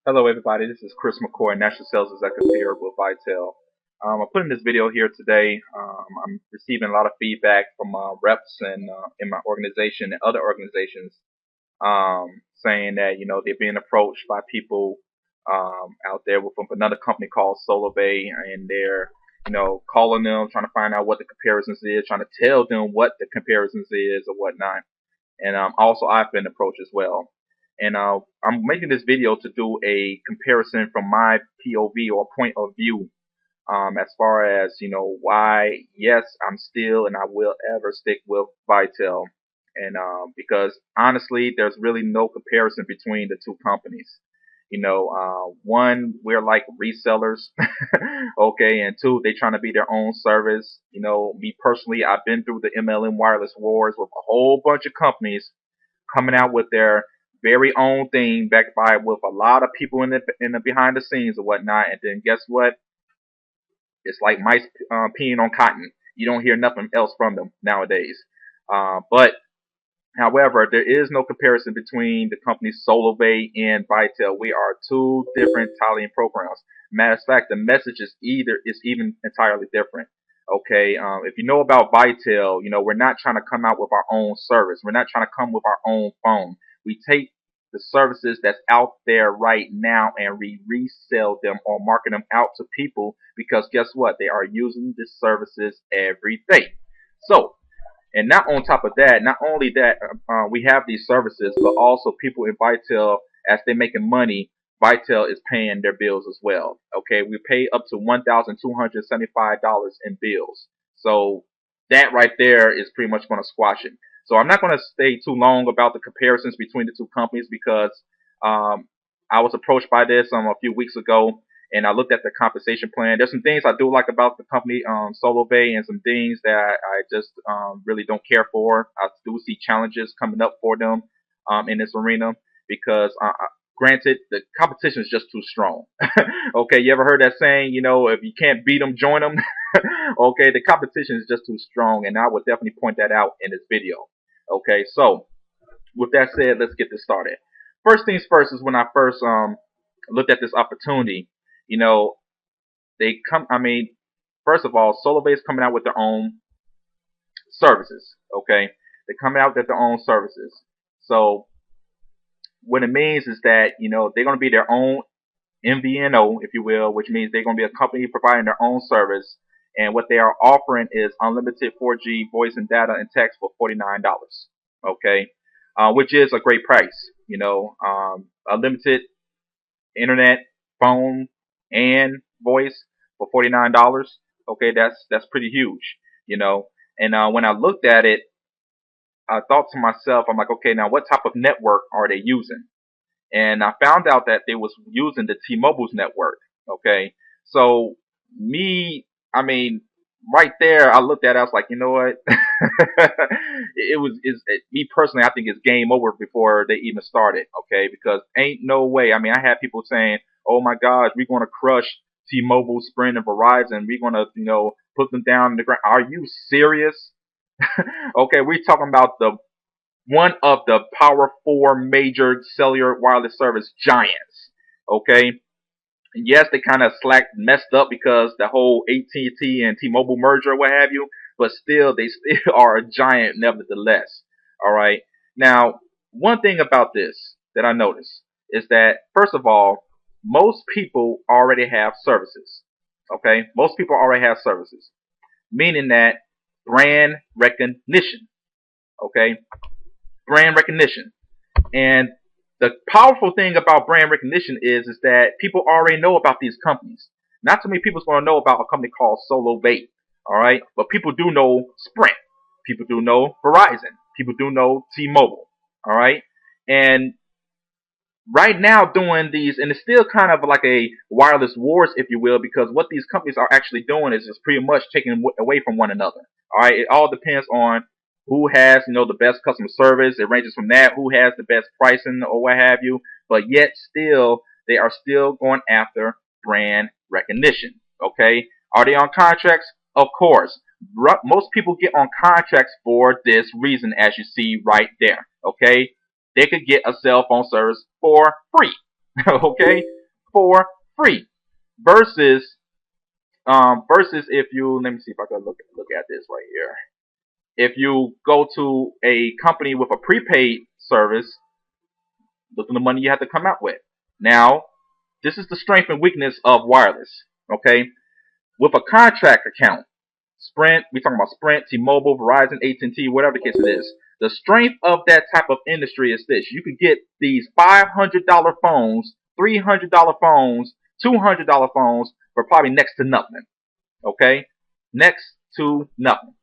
Hello, everybody. This is Chris Mccoy, National Sales Executive here with Vitel. I'm putting this video here today. I'm receiving a lot of feedback from reps and in my organization and other organizations saying that they're being approached by people out there with another company called Solavei, and they're calling them, trying to find out what the comparisons is, trying to tell them what the comparisons is or whatnot. And also I've been approached as well. And I'm making this video to do a comparison from my POV or point of view, as far as why yes I'm still and I will ever stick with Vitel, and because honestly there's really no comparison between the two companies. One, we're like resellers, okay, and two, they trying to be their own service. Me personally, I've been through the MLM wireless wars with a whole bunch of companies coming out with their very own thing, backed by with a lot of people in the behind the scenes or whatnot. And then guess what? It's like mice peeing on cotton. You don't hear nothing else from them nowadays. But however, there is no comparison between the companies Solavei and Vitel. We are two different Italian programs. Matter of fact, the message is even entirely different. Okay, if you know about Vitel, we're not trying to come out with our own service. We're not trying to come with our own phone. We take the services that's out there right now and we resell them or market them out to people, because guess what? They are using these services every day. So, and not on top of that, not only that, we have these services, but also people in Vitel, as they're making money, Vitel is paying their bills as well. Okay, we pay up to $1,275 in bills. So that right there is pretty much going to squash it. So I'm not going to stay too long about the comparisons between the two companies, because I was approached by this a few weeks ago, and I looked at the compensation plan. There's some things I do like about the company Solavei, and some things that I just really don't care for. I do see challenges coming up for them in this arena, because granted, the competition is just too strong. Okay, you ever heard that saying, if you can't beat them, join them? Okay, the competition is just too strong, and I would definitely point that out in this video. Okay, so with that said, let's get this started. First things first is when I first looked at this opportunity, you know, they come. I mean, first of all, Solavei is coming out with their own services. Okay, they're coming out with their own services. So what it means is that they're going to be their own MVNO, if you will, which means they're going to be a company providing their own service. And what they are offering is unlimited 4G voice and data and text for $49. Okay, which is a great price. Unlimited internet, phone, and voice for $49. Okay, that's pretty huge. And when I looked at it, I thought to myself, I'm like, okay, now what type of network are they using? And I found out that they was using the T-Mobile's network. Okay, so I mean, right there, I looked at it, I was like, you know what? Me personally, I think it's game over before they even started. Okay, because ain't no way. I mean, I had people saying, oh my gosh, we're going to crush T-Mobile, Sprint, and Verizon. We're going to, put them down in the ground. Are you serious? Okay, we're talking about one of the Power 4 major cellular wireless service giants. Okay, and yes, they kind of messed up because the whole AT&T and T-Mobile merger, what have you. But still, they still are a giant, nevertheless. All right. Now, one thing about this that I noticed is that, first of all, most people already have services. Okay, most people already have services, meaning that brand recognition. Okay, brand recognition. And the powerful thing about brand recognition is that people already know about these companies. Not too many people's going to know about a company called Solavei. All right, but people do know Sprint. People do know Verizon. People do know T-Mobile. All right, and right now doing these, and it's still kind of like a wireless wars, if you will, because what these companies are actually doing is just pretty much taking away from one another. All right, it all depends on who has the best customer service. It ranges from that, who has the best pricing or what have you. But yet still, they are still going after brand recognition. Okay, are they on contracts? Of course. Most people get on contracts for this reason, as you see right there. Okay, they could get a cell phone service for free. Okay, for free. Versus versus if you, let me see if I can look at this right here. If you go to a company with a prepaid service, look at the money you have to come out with. Now, this is the strength and weakness of wireless. Okay, with a contract account, Sprint, we talking about Sprint, T-Mobile, Verizon, AT&T, whatever the case it is. The strength of that type of industry is this: you could get these $500 phones, $300 phones, $200 phones for probably next to nothing. Okay, next to nothing,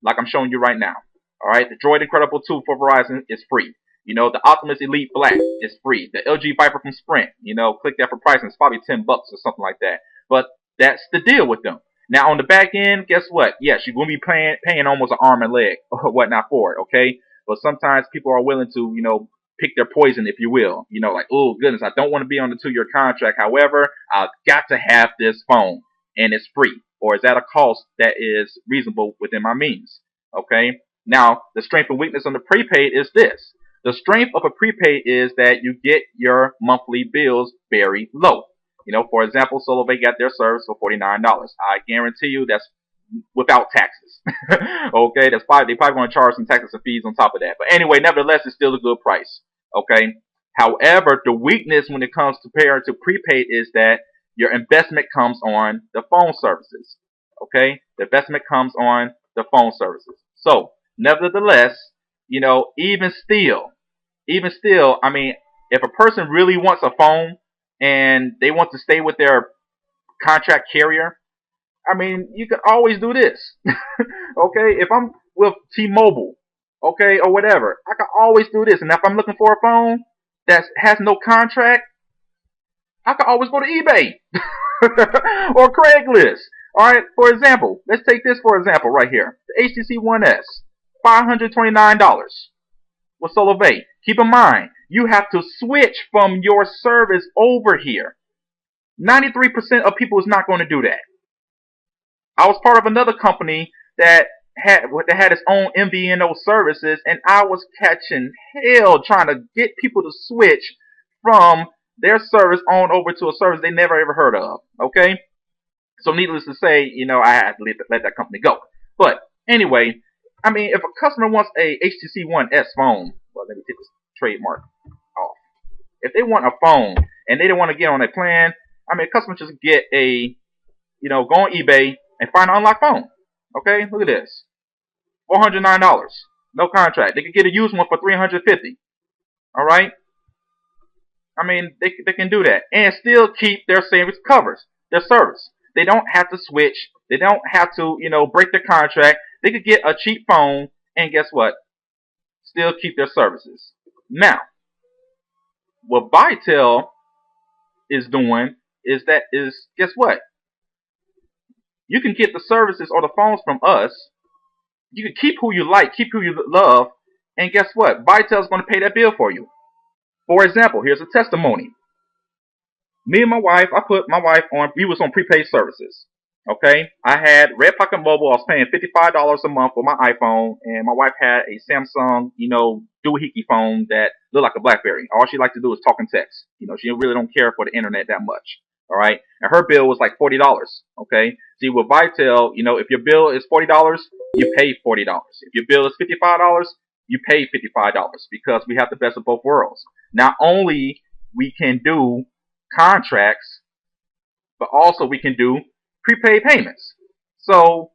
like I'm showing you right now. All right, the Droid Incredible 2 for Verizon is free. You know, the Optimus Elite Black is free. The LG Viper from Sprint, you know, click that for pricing. It's probably $10 or something like that. But that's the deal with them. Now on the back end, guess what? Yes, you're going to be paying almost an arm and leg or whatnot for it, okay? But sometimes people are willing to, you know, pick their poison, if you will. You know, like, oh goodness, I don't want to be on the 2-year contract. However, I've got to have this phone, and it's free, or is at a cost that is reasonable within my means, okay? Now, the strength and weakness on the prepaid is this. The strength of a prepaid is that you get your monthly bills very low. You know, for example, Solavei got their service for $49. I guarantee you that's without taxes. Okay, they probably going to charge some taxes and fees on top of that. But anyway, nevertheless, it's still a good price. Okay. However, the weakness when it comes to compared to prepaid is that your investment comes on the phone services. Okay, the investment comes on the phone services. So, nevertheless, you know, even still, I mean, if a person really wants a phone and they want to stay with their contract carrier, I mean, you can always do this. Okay, if I'm with T-Mobile, okay, or whatever, I can always do this. And if I'm looking for a phone that has no contract, I can always go to eBay or Craigslist. All right, for example, let's take this for example right here. The HTC One S, $529 with Solavei. Keep in mind, you have to switch from your service over here. 93% of people is not going to do that. I was part of another company that had its own MVNO services, and I was catching hell trying to get people to switch from their service on over to a service they never ever heard of. Okay, so needless to say, you know, I had to let that company go. But anyway, I mean, if a customer wants a HTC One S phone, well, let me take this trademark off. If they want a phone and they don't want to get on a plan, I mean, a customer just get a, you know, go on eBay and find an unlocked phone. Okay, look at this, $409, no contract. They could get a used one for $350. All right, I mean, they can do that and still keep their service covers, their service. They don't have to switch. They don't have to, you know, break their contract. They could get a cheap phone and guess what? Still keep their services. Now, what Vitel is doing is guess what? You can get the services or the phones from us. You can keep who you like, keep who you love, and guess what? Vitel is going to pay that bill for you. For example, here's a testimony. Me and my wife, I put my wife on, we was on prepaid services. Okay, I had Red Pocket Mobile. I was paying $55 a month for my iPhone, and my wife had a Samsung, you know, doohickey phone that looked like a BlackBerry. All she liked to do was talk and text. You know, she really don't care for the internet that much. All right, and her bill was like $40. Okay, see with Vitel, you know, if your bill is $40, you pay $40. If your bill is $55, you pay $55 because we have the best of both worlds. Not only we can do contracts, but also we can do prepaid payments. So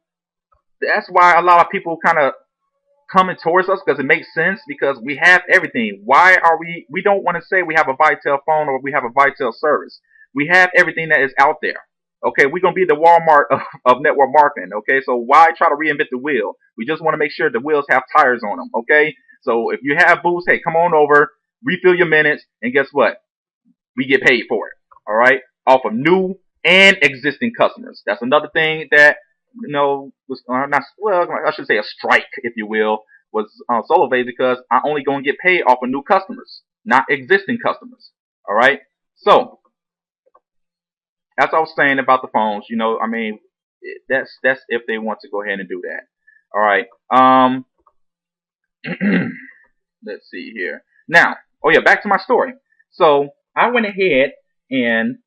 that's why a lot of people kind of coming towards us because it makes sense because we have everything. Why are we don't want to say we have a Vitel phone or we have a Vitel service. We have everything that is out there. Okay, we're going to be the Walmart of network marketing. Okay, so why try to reinvent the wheel? We just want to make sure the wheels have tires on them. Okay, so if you have booths, hey, come on over, refill your minutes, and guess what? We get paid for it. All right, off of new and existing customers. That's another thing that, you know, was not, well, I should say a strike, if you will, was Solavei because I only going to get paid off of new customers, not existing customers. All right, so as I was saying about the phones, you know, I mean, that's if they want to go ahead and do that. All right, let's see here. Now, oh yeah, back to my story. So I went ahead and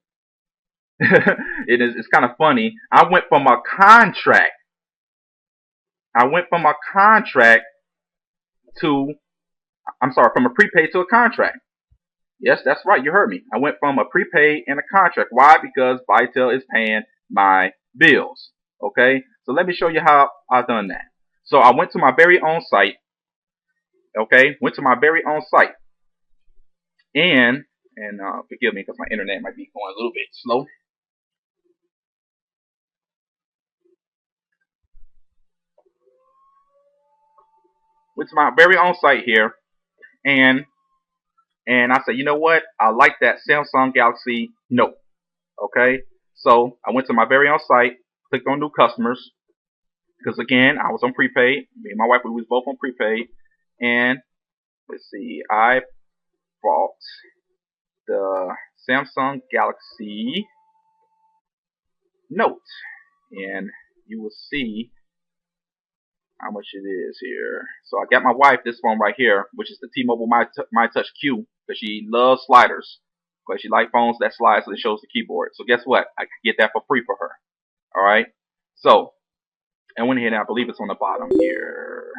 It's kind of funny. I went from a contract. I went from a contract to, I'm sorry, from a prepaid to a contract. Yes, that's right. You heard me. I went from a prepaid and a contract. Why? Because Vitel is paying my bills. Okay. So let me show you how I've done that. So I went to my very own site. Okay. Went to my very own site. And forgive me because my internet might be going a little bit slow. Went to my very own site here, and I said, you know what? I like that Samsung Galaxy Note. Okay, so I went to my very own site, clicked on new customers, because again, I was on prepaid. Me and my wife, we was both on prepaid, and let's see, I bought the Samsung Galaxy Note, and you will see how much it is here. So I got my wife this phone right here, which is the T-Mobile My Touch Q, because she loves sliders. Because she likes phones that slide so it shows the keyboard. So guess what? I could get that for free for her. Alright? So, I went ahead and I believe it's on the bottom here.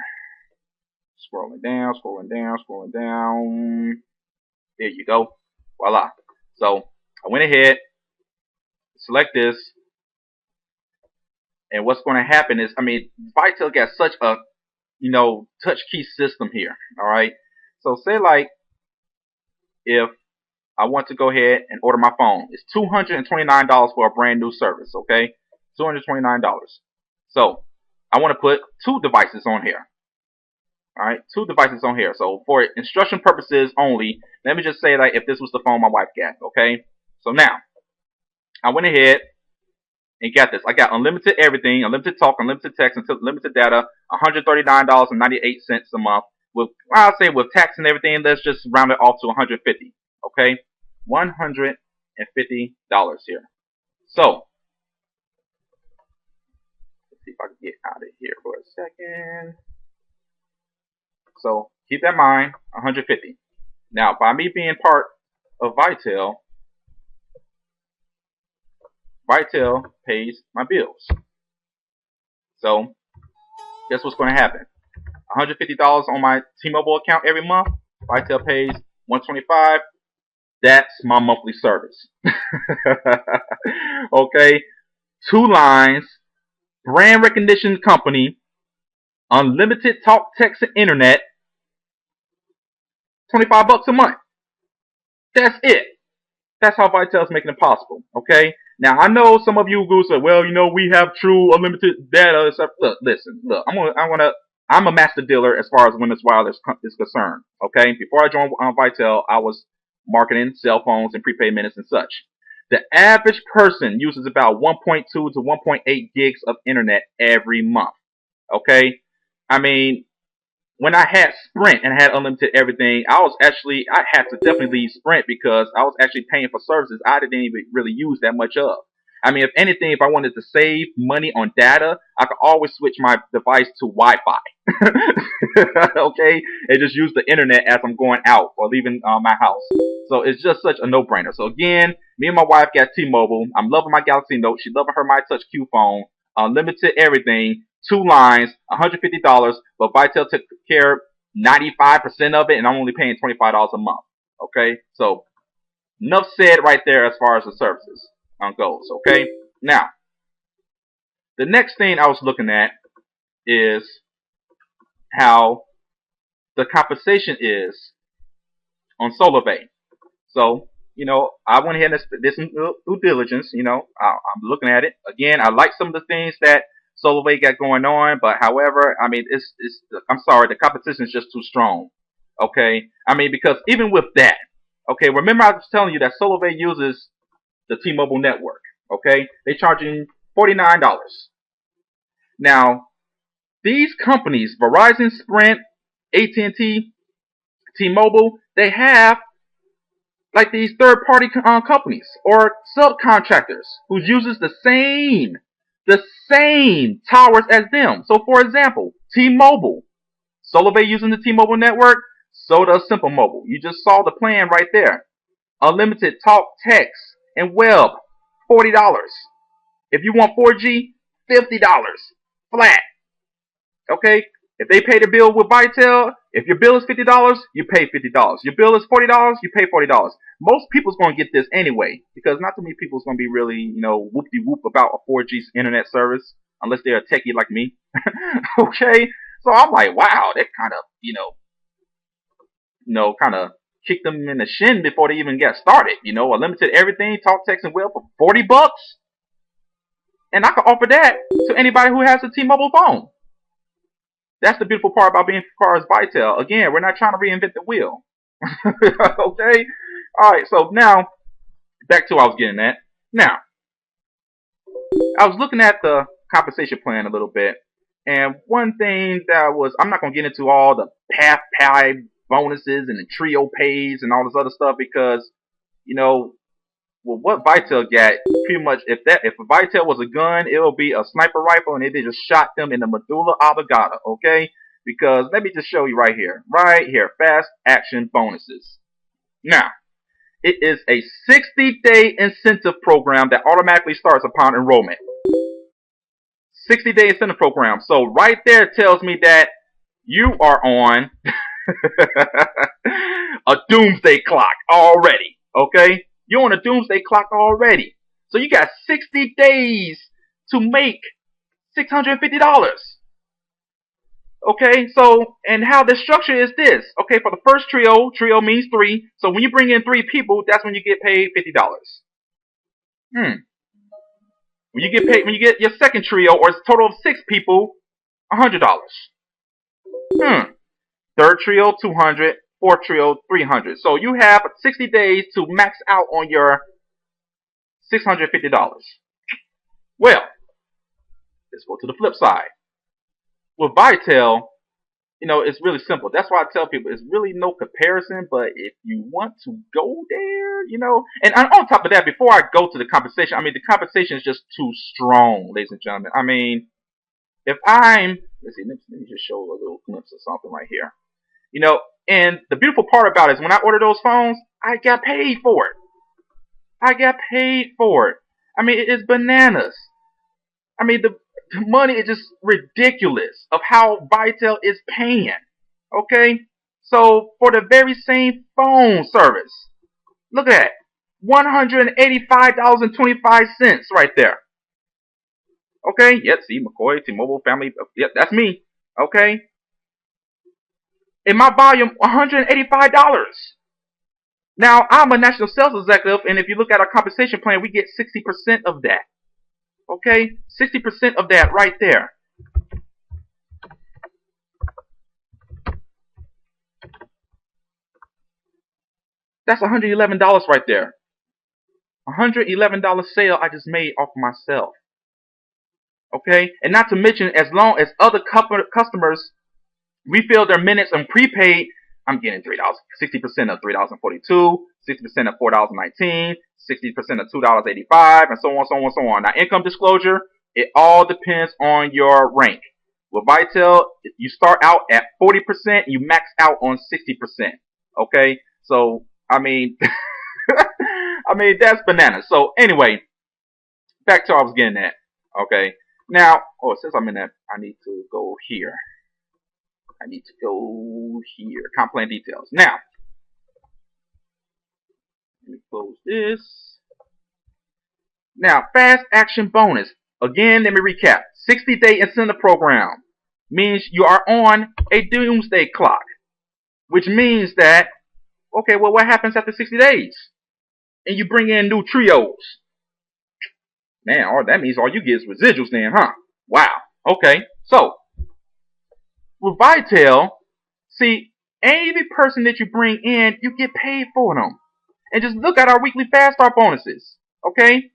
Scrolling down, scrolling down, scrolling down. There you go. Voila. So, I went ahead, select this, and what's going to happen is, I mean, Vitel got such a, touch key system here. Alright? So, say like, if I want to go ahead and order my phone. It's $229 for a brand new service, okay? $229. So, I want to put two devices on here. Alright, two devices on here. So, for instruction purposes only, let me just say that if this was the phone my wife got, okay? So now, I went ahead and got this. I got unlimited everything, unlimited talk, unlimited text, unlimited data, $139.98 a month. With, I'll say with tax and everything, let's just round it off to $150, okay? $150 here. So, let's see if I can get out of here for a second. So, keep that in mind, $150. Now, by me being part of Vitel, Vitel pays my bills. So, guess what's going to happen? $150 on my T-Mobile account every month. Vitel pays $125. That's my monthly service. Okay, 2 lines, brand recognition company, unlimited talk, text, and internet. $25 a month. That's it. That's how Vitel's making it possible. Okay. Now I know some of you will say, well, we have true unlimited data. Look, listen, look. I'm a master dealer as far as Windows Wireless is concerned. Okay. Before I joined Vitel, I was marketing cell phones and prepaid minutes and such. The average person uses about 1.2 to 1.8 gigs of internet every month. Okay. I mean, when I had Sprint and I had unlimited everything, I had to definitely leave Sprint because I was actually paying for services I didn't even really use that much of. I mean, if anything, if I wanted to save money on data, I could always switch my device to Wi-Fi. Okay? And just use the internet as I'm going out or leaving my house. So it's just such a no-brainer. So again, me and my wife got T-Mobile. I'm loving my Galaxy Note. She's loving her My Touch Q phone. Unlimited everything. 2 lines, $150, but Vitel took care of 95% of it, and I'm only paying $25 a month. Okay, so enough said right there as far as the services goes. Okay, now the next thing I was looking at is how the compensation is on Solavei. So, I went ahead and did some due diligence. I'm looking at it again. I like some of the things that Solavei got going on, but however, I mean, I'm sorry, the competition is just too strong. Okay, I mean, because even with that, okay, remember I was telling you that Solavei uses the T-Mobile network. Okay, they charging $49. Now, these companies, Verizon, Sprint, AT&T, T-Mobile, they have like these third-party companies or subcontractors who uses the same towers as them. So, for example, T-Mobile, Solavei using the T-Mobile network, so does Simple Mobile. You just saw the plan right there. Unlimited talk, text, and web $40. If you want 4G, $50 flat. Okay? If they pay the bill with Vitel, if your bill is $50, you pay $50. Your bill is $40, you pay $40. Most people's gonna get this anyway, because not too many people's gonna be really, whoop-de-whoop about a 4G internet service, unless they're a techie like me. Okay? So I'm like, wow, that kind of, kind of kicked them in the shin before they even get started. Unlimited everything, talk, text, and web for $40. And I can offer that to anybody who has a T-Mobile phone. That's the beautiful part about being far as Vitel. Again, we're not trying to reinvent the wheel. Okay? Alright, so now, back to what I was getting at. Now, I was looking at the compensation plan a little bit. And one thing that was, I'm not going to get into all the path pie bonuses and the trio pays and all this other stuff because, well, what Vitel got, pretty much, if a Vitel was a gun, it would be a sniper rifle, and they just shot them in the medulla oblongata, okay? Because let me just show you right here, fast action bonuses. Now, it is a 60-day incentive program that automatically starts upon enrollment. 60-day incentive program. So right there tells me that you are on a doomsday clock already, okay? You're on a doomsday clock already. So you got 60 days to make $650. Okay, so, and how the structure is this. Okay, for the first trio means 3. So when you bring in 3 people, that's when you get paid $50. When you get your second trio, or it's a total of 6 people, $100. Third trio, $200. Fourth trio, $300. So you have 60 days to max out on your $650. Well, let's go to the flip side. With Vitel, it's really simple. That's why I tell people it's really no comparison, but if you want to go there, and on top of that, before I go to the compensation, the compensation is just too strong, ladies and gentlemen. If let's me just show a little glimpse of something right here. And the beautiful part about it is when I order those phones, I got paid for it. It is bananas. The money is just ridiculous of how Vitel is paying. Okay? So, for the very same phone service, look at that. $185.25 right there. Okay? Yep, see, Mccoy, T-Mobile, family. Yep, that's me. Okay? In my volume, $185. Now, I'm a national sales executive, and if you look at our compensation plan, we get 60% of that. Okay? 60% of that right there. That's $111 right there. $111 sale I just made off myself. Okay? And not to mention, as long as other customers refill their minutes and prepaid, I'm getting $3. 60% of $3.42, 60% of $4.19, 60% of $2.85, and so on, so on, so on. Now, income disclosure, it all depends on your rank. With Vitel, you start out at 40%, you max out on 60%. Okay? So, that's bananas. So, anyway, back to what I was getting at. Okay? Now, since I'm in that, I need to go here. Comp plan details. Now, let me close this. Now, fast action bonus. Again, let me recap. 60-day incentive program means you are on a doomsday clock, which means that, okay, well, what happens after 60 days? And you bring in new trios. Man, that means all you get is residuals then, huh? Wow. Okay, so, with Vitel, see, every person that you bring in, you get paid for them. And just look at our weekly Fast Start bonuses. Okay?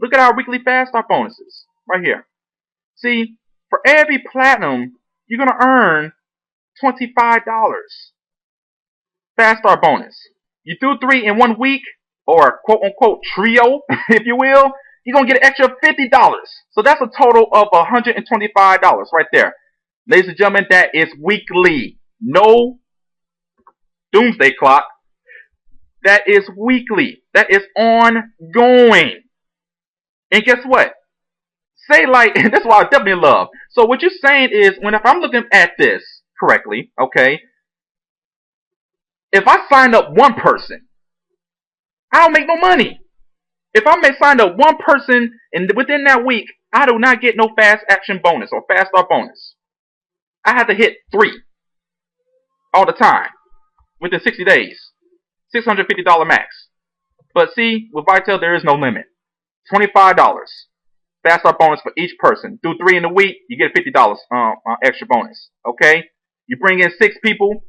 Look at our weekly Fast Start bonuses. Right here. See, for every platinum, you're going to earn $25. Fast Start bonus. You do 3 in 1 week, or quote-unquote trio, if you will, you're going to get an extra $50. So that's a total of $125 right there. Ladies and gentlemen, that is weekly. No doomsday clock. That is weekly. That is ongoing. And guess what? Say like, that's what I definitely love. So what you're saying is, if I'm looking at this correctly, okay, if I sign up one person, I don't make no money. If I may sign up one person and within that week, I do not get no fast action bonus or fast start bonus. I have to hit 3 all the time within 60 days. $650 max. But see, with Vitel, there is no limit. $25 fast start bonus for each person. Do 3 in the week, you get $50 extra bonus. Okay? You bring in 6 people,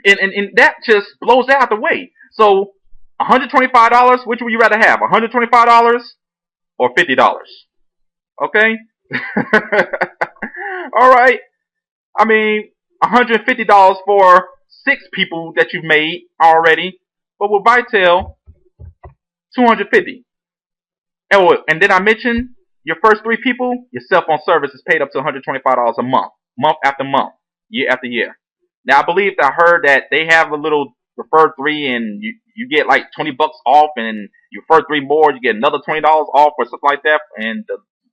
and that just blows out the way. So, $125, which would you rather have? $125 or $50? Okay? All right. I mean, $150 for 6 people that you've made already. But with Vitel, $250. And then I mentioned your first 3 people, your cell phone service is paid up to $125 a month, month after month, year after year. Now I believe I heard that they have a little refer 3, and you get like $20 off, and you refer 3 more, you get another $20 off or something like that. And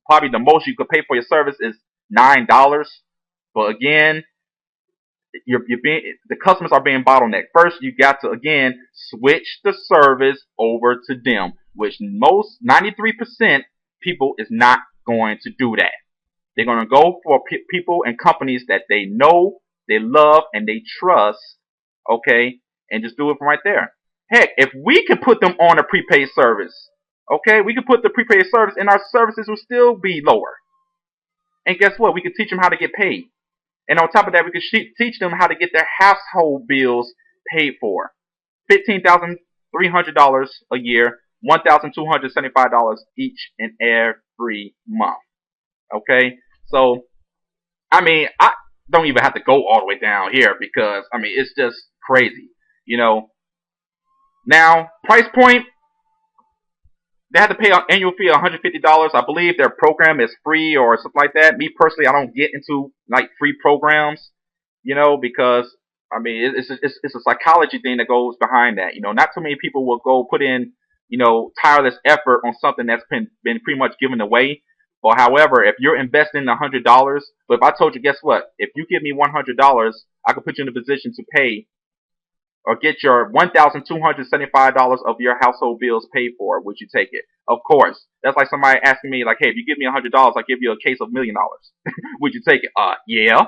probably the most you could pay for your service is $9. But again, the customers are being bottlenecked. First, you got to again switch the service over to them, which most 93% people is not going to do that. They're going to go for people and companies that they know, they love, and they trust. Okay, and just do it from right there. Heck, if we can put them on a prepaid service, okay, we can put the prepaid service, and our services will still be lower. And guess what? We can teach them how to get paid. And on top of that, we could teach them how to get their household bills paid for. $15,300 a year, $1,275 each and every month. Okay? So, I mean, I don't even have to go all the way down here because, I mean, it's just crazy. You know, now, price point, they have to pay an annual fee of $150. I believe their program is free or something like that. Me personally, I don't get into like free programs, because I mean it's a psychology thing that goes behind that. Not too many people will go put in tireless effort on something that's been pretty much given away. Or however, if you're investing $100, but if I told you, guess what? If you give me $100, I could put you in a position to pay or get your $1,275 of your household bills paid for, would you take it? Of course. That's like somebody asking me, like, hey, if you give me $100, I'll give you a case of $1 million. Would you take it? Yeah.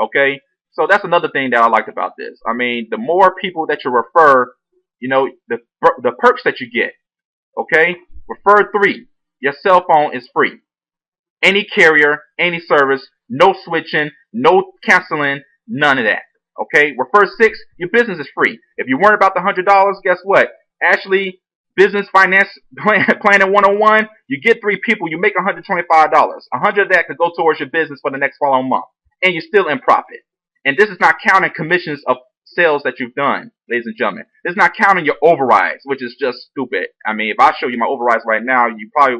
Okay. So that's another thing that I liked about this. I mean, the more people that you refer, the perks that you get. Okay. Refer 3. Your cell phone is free. Any carrier, any service, no switching, no canceling, none of that. Okay, refer 6, your business is free. If you weren't about the $100, guess what? Actually, business finance planning 101, you get 3 people, you make $125. $100 of that could go towards your business for the next following month, and you're still in profit. And this is not counting commissions of sales that you've done, ladies and gentlemen. This is not counting your overrides, which is just stupid. I mean, if I show you my overrides right now, you probably,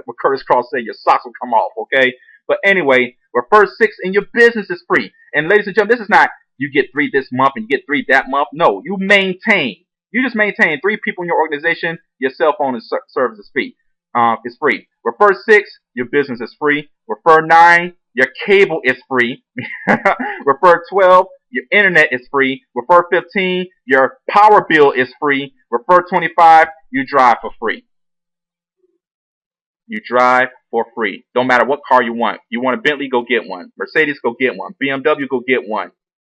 what Curtis Cross said, your socks will come off. Okay, but anyway, refer 6, and your business is free. And ladies and gentlemen, this is not you get 3 this month and you get 3 that month. No, you maintain. You just maintain 3 people in your organization. Your cell phone service is free. It's free. Refer 6, your business is free. Refer 9, your cable is free. Refer 12, your internet is free. Refer 15, your power bill is free. Refer 25, you drive for free. You drive for free. Don't matter what car you want. You want a Bentley, go get one. Mercedes, go get one. BMW, go get one.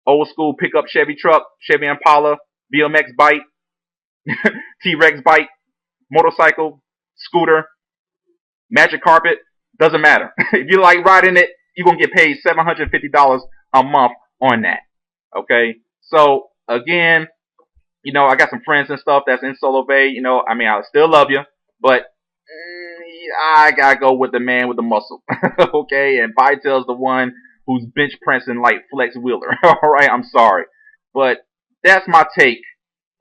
Old school pickup Chevy truck, Chevy Impala, BMX bike, T-Rex bike, motorcycle, scooter, magic carpet, doesn't matter. If you like riding it, you're going to get paid $750 a month on that. Okay? So, again, I got some friends and stuff that's in Solavei. I mean, I still love you, but I got to go with the man with the muscle. Okay? And Vitel's the one who's bench pressing like Flex Wheeler. All right, I'm sorry, but that's my take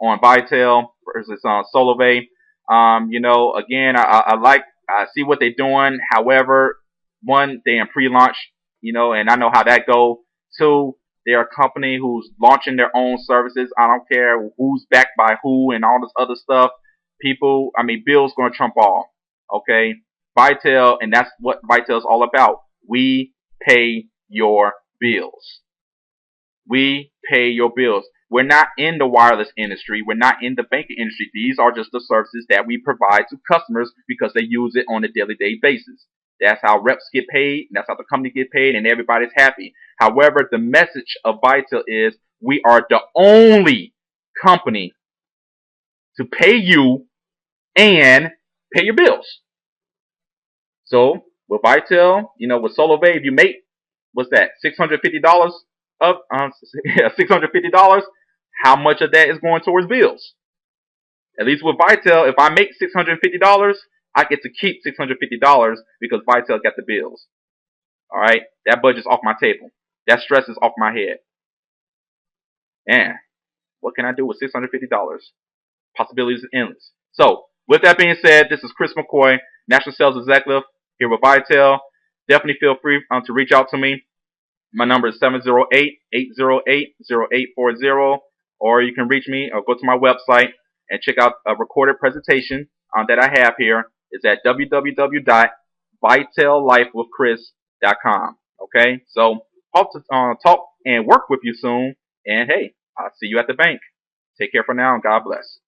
on Vitel versus Solavei. Again, I see what they're doing. However, one, they're in pre-launch, and I know how that goes. 2, they're a company who's launching their own services. I don't care who's backed by who and all this other stuff. Bill's gonna trump all. Okay, Vitel, and that's what Vitel is all about. We pay your bills. We pay your bills. We're not in the wireless industry. We're not in the banking industry. These are just the services that we provide to customers because they use it on a daily day basis. That's how reps get paid. And that's how the company get paid, and everybody's happy. However, the message of Vital is we are the only company to pay you and pay your bills. So with Vital, with Solavei, if you make what's that, $650 of $650, how much of that is going towards bills? At least with Vital, if I make $650, I get to keep $650 because Vital got the bills. All right, that budget's off my table. That stress is off my head. And what can I do with $650? Possibilities are endless. So, with that being said, this is Chris McCoy, National Sales Executive here with Vital. Definitely feel free to reach out to me. My number is 708-808-0840, or you can reach me or go to my website and check out a recorded presentation that I have here. It's at www.vitellifewithchris.com. Okay, so hope to talk and work with you soon. And hey, I'll see you at the bank. Take care for now, and God bless.